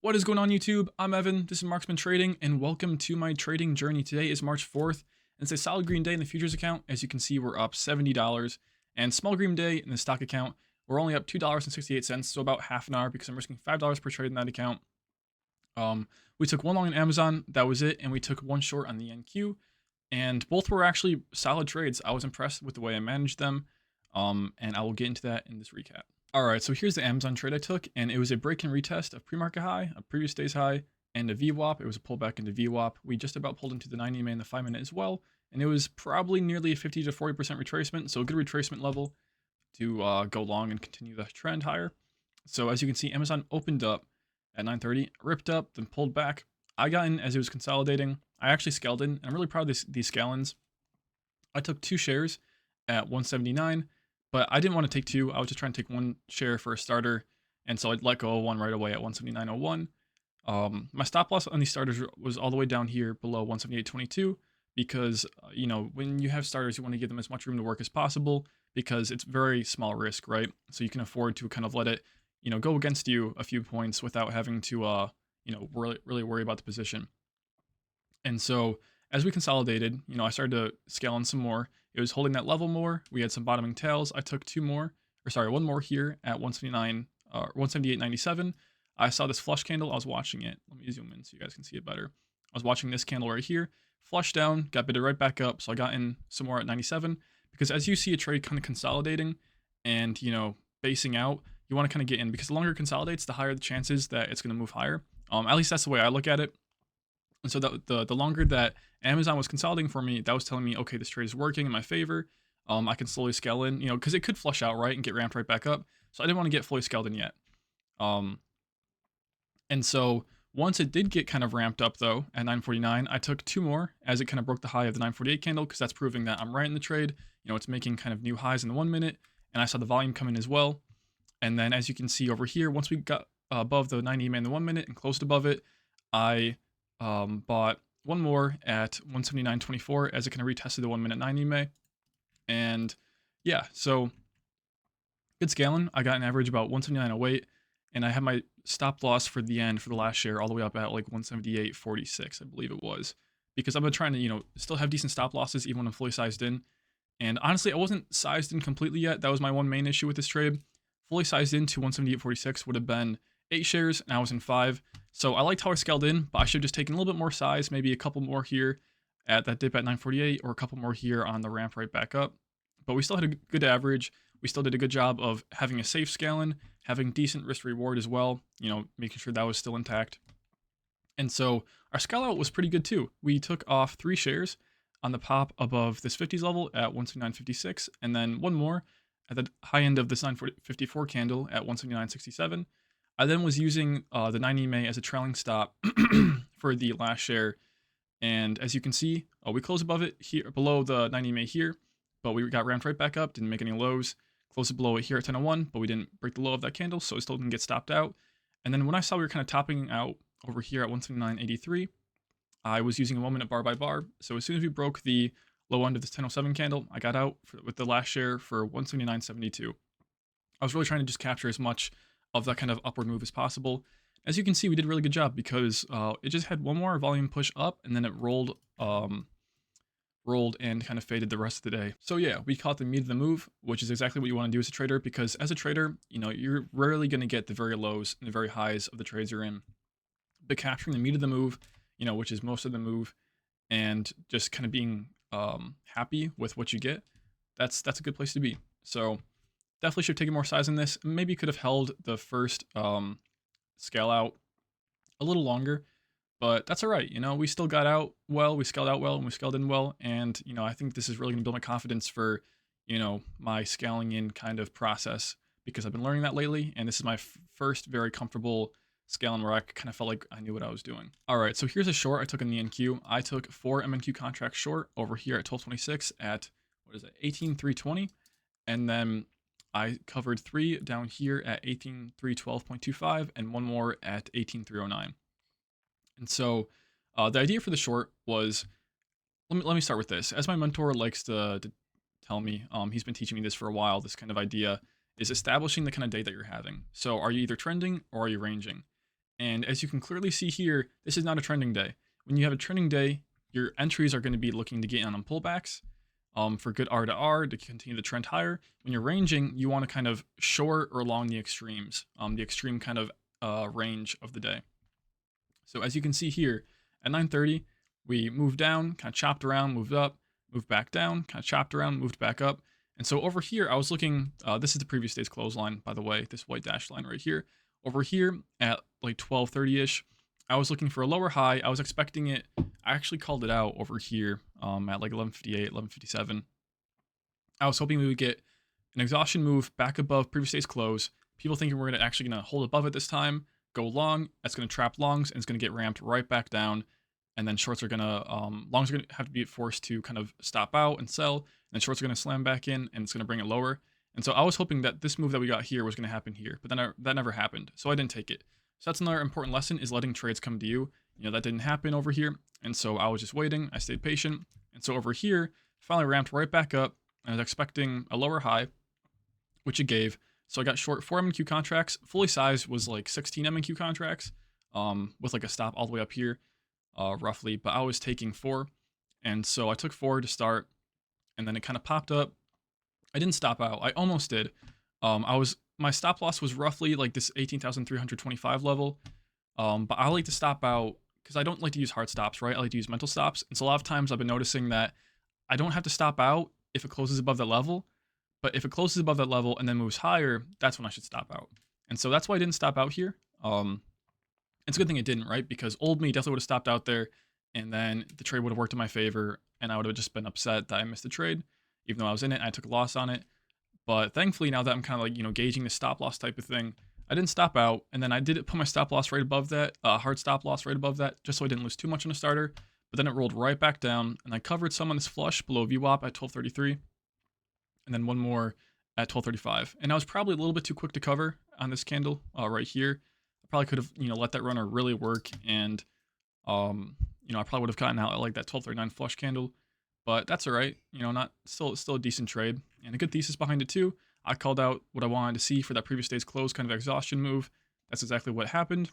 What is going on YouTube? I'm Evan, this is Marksman Trading, and welcome to my trading journey. Today is March 4th, and it's a solid green day in the futures account. As you can see, we're up $70, and small green day in the stock account, we're only up $2.68, so about half an hour because I'm risking $5 per trade in that account. We took one long on Amazon, that was it, and we took one short on the NQ, and both were actually solid trades. I was impressed with the way I managed them, and I will get into that in this recap. Alright, so here's the Amazon trade I took, and it was a break and retest of pre-market high, a previous day's high, and a VWAP. It was a pullback into VWAP. We just about pulled into the 90 EMA and the 5 minute as well, and it was probably nearly a 50 to 40% retracement, so a good retracement level to go long and continue the trend higher. So as you can see, Amazon opened up at 9:30, ripped up, then pulled back. I got in as it was consolidating. I actually scaled in, and I'm really proud of these scale-ins. I took 2 shares at 179. But I didn't want to take 2. I was just trying to take 1 share for a starter. And so I'd let go of 1 right away at 179.01. My stop loss on these starters was all the way down here below 178.22 because, when you have starters, you want to give them as much room to work as possible because it's very small risk, right? So you can afford to kind of let it, go against you a few points without having to, really worry about the position. And so as we consolidated, I started to scale in some more. It was holding that level more. We had some bottoming tails. I took 1 more here at 178.97. I saw this flush candle. I was watching it. Let me zoom in so you guys can see it better. I was watching this candle right here. Flushed down, got bidded right back up. So I got in some more at 97 because as you see a trade kind of consolidating and, basing out, you want to kind of get in because the longer it consolidates, the higher the chances that it's going to move higher. At least that's the way I look at it. And so the longer that Amazon was consolidating for me, that was telling me, okay, this trade is working in my favor. I can slowly scale in, because it could flush out, right, and get ramped right back up. So I didn't want to get fully scaled in yet. And so once it did get kind of ramped up, though, at 9:49, I took 2 more as it kind of broke the high of the 9:48 candle because that's proving that I'm right in the trade. It's making kind of new highs in the 1 minute, and I saw the volume come in as well. And then as you can see over here, once we got above the 90 EMA in the 1 minute and closed above it, I bought 1 more at 179.24 as it kind of retested the 1 minute 90 EMA. And yeah, so good scaling. I got an average about 179.08, and I had my stop loss for the end for the last share all the way up at like 178.46, I believe it was, because I've been trying to, still have decent stop losses even when I'm fully sized in. And honestly, I wasn't sized in completely yet. That was my one main issue with this trade. Fully sized into 178.46 would have been 8 shares, and I was in 5. So I liked how I scaled in, but I should have just taken a little bit more size, maybe a couple more here at that dip at 9:48, or a couple more here on the ramp right back up. But we still had a good average. We still did a good job of having a safe scale-in, having decent risk reward as well, making sure that was still intact. And so our scale out was pretty good too. We took off 3 shares on the pop above this 50s level at 179.56, and then 1 more at the high end of this 954 candle at 179.67. I then was using the 90 EMA as a trailing stop for the last share. And as you can see, we closed above it here, below the 90 EMA here, but we got ramped right back up, didn't make any lows. Closed it below it here at 10:01, but we didn't break the low of that candle, so it still didn't get stopped out. And then when I saw we were kind of topping out over here at 179.83, I was using a 1 minute bar by bar. So as soon as we broke the low end of this 10:07 candle, I got out with the last share for 179.72. I was really trying to just capture as much of that kind of upward move as possible. As you can see, we did a really good job because it just had 1 more volume push up, and then it rolled and kind of faded the rest of the day. So yeah, we caught the meat of the move, which is exactly what you want to do as a trader, because as a trader, you're rarely going to get the very lows and the very highs of the trades you're in. But capturing the meat of the move, which is most of the move, and just kind of being happy with what you get, that's a good place to be. So definitely should have taken more size in this. Maybe could have held the first scale out a little longer, but that's all right. We still got out well, we scaled out well, and we scaled in well. And, I think this is really going to build my confidence for, my scaling in kind of process, because I've been learning that lately. And this is my first very comfortable scaling where I kind of felt like I knew what I was doing. All right, so here's a short I took in the NQ. I took 4 MNQ contracts short over here at 12.26 at, 18.320. And then I covered 3 down here at 18.312.25 and 1 more at 18.309. And so the idea for the short was, let me start with this. As my mentor likes to tell me, he's been teaching me this for a while, this kind of idea is establishing the kind of day that you're having. So are you either trending or are you ranging? And as you can clearly see here, this is not a trending day. When you have a trending day, your entries are going to be looking to get in on pullbacks for good R to R to continue the trend higher. When you're ranging, you want to kind of short or long the extremes, the extreme kind of range of the day. So as you can see here, at 9:30, we moved down, kind of chopped around, moved up, moved back down, kind of chopped around, moved back up. And so over here, I was looking, this is the previous day's close line, by the way, this white dashed line right here. Over here at like 12:30-ish, I was looking for a lower high. I was expecting it. I actually called it out over here at like 11:58, 11:57. I was hoping we would get an exhaustion move back above previous day's close. People thinking we're actually going to hold above it this time, go long. That's going to trap longs, and it's going to get ramped right back down. And then shorts are going to, longs are going to have to be forced to kind of stop out and sell. And then shorts are going to slam back in, and it's going to bring it lower. And so I was hoping that this move that we got here was going to happen here, but then that never happened. So I didn't take it. So that's another important lesson, is letting trades come to you. You know, that didn't happen over here. And so I was just waiting. I stayed patient. And so over here, finally ramped right back up. I was expecting a lower high, which it gave. So I got short 4 MNQ contracts. Fully sized was like 16 MNQ contracts with like a stop all the way up here, roughly. But I was taking 4. And so I took 4 to start. And then it kind of popped up. I didn't stop out. I almost did. My stop loss was roughly like this 18,325 level. But I like to stop out because I don't like to use hard stops, right? I like to use mental stops. And so a lot of times I've been noticing that I don't have to stop out if it closes above that level. But if it closes above that level and then moves higher, that's when I should stop out. And so that's why I didn't stop out here. It's a good thing it didn't, right? Because old me definitely would have stopped out there, and then the trade would have worked in my favor, and I would have just been upset that I missed the trade, even though I was in it and I took a loss on it. But thankfully, now that I'm kind of like, you know, gauging the stop loss type of thing, I didn't stop out, and then I did put my stop loss right above that, hard stop loss right above that, just so I didn't lose too much on a starter. But then it rolled right back down, and I covered some on this flush below VWAP at 12:33. And then one more at 12:35. And I was probably a little bit too quick to cover on this candle right here. I probably could have, you know, let that runner really work, and you know, I probably would have gotten out at like that 12:39 flush candle. But that's all right. You know, not still a decent trade and a good thesis behind it too. I called out what I wanted to see for that previous day's close kind of exhaustion move. That's exactly what happened.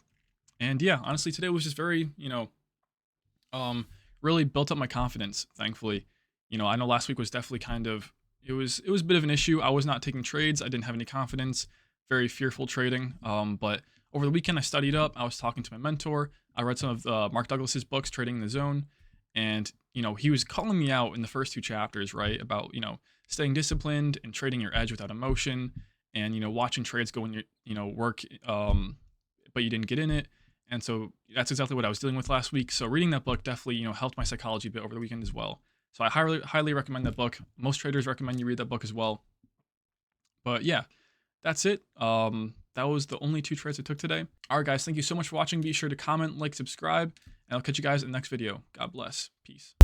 And yeah, honestly, today was just very, you know, really built up my confidence, thankfully. You know, I know last week was definitely kind of, it was a bit of an issue. I was not taking trades. I didn't have any confidence, very fearful trading. But over the weekend, I studied up. I was talking to my mentor. I read some of Mark Douglas's books, Trading in the Zone. And, you know, he was calling me out in the first 2 chapters, right? About, you know, staying disciplined and trading your edge without emotion, and, you know, watching trades go in your, you know, work, but you didn't get in it. And so that's exactly what I was dealing with last week. So reading that book definitely, you know, helped my psychology a bit over the weekend as well. So I highly recommend that book. Most traders recommend you read that book as well. But yeah, that's it. That was the only 2 trades I took today. All right, guys, thank you so much for watching. Be sure to comment, like, subscribe, and I'll catch you guys in the next video. God bless. Peace.